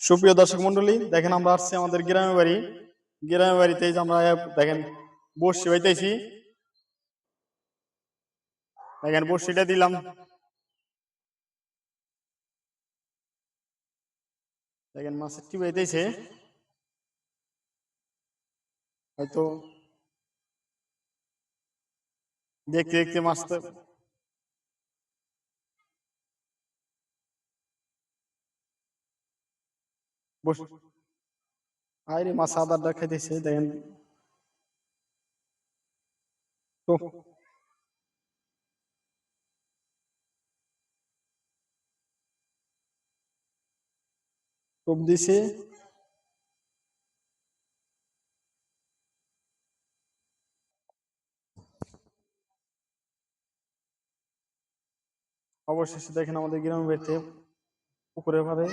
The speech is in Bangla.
সুপ্রিয় দর্শক মন্ডলী, দেখেন আমরা আসছি আমাদের গ্রামের বাড়ি। গ্রামের বাড়িতে এই যে আমরা দেখেন বড়শি বাইতেছি। দেখেন বড়শিটা দিলাম, দেখেন মাছের টি বাইতেছে হয়তো দেখতে দেখতে মাছ তো আরে মাছ আদারটা খাইতেছে দেখেন। তো টোপ দিছে, অবশেষে দেখেন আমাদের গ্রামের বাড়িতে পুকুরে পারে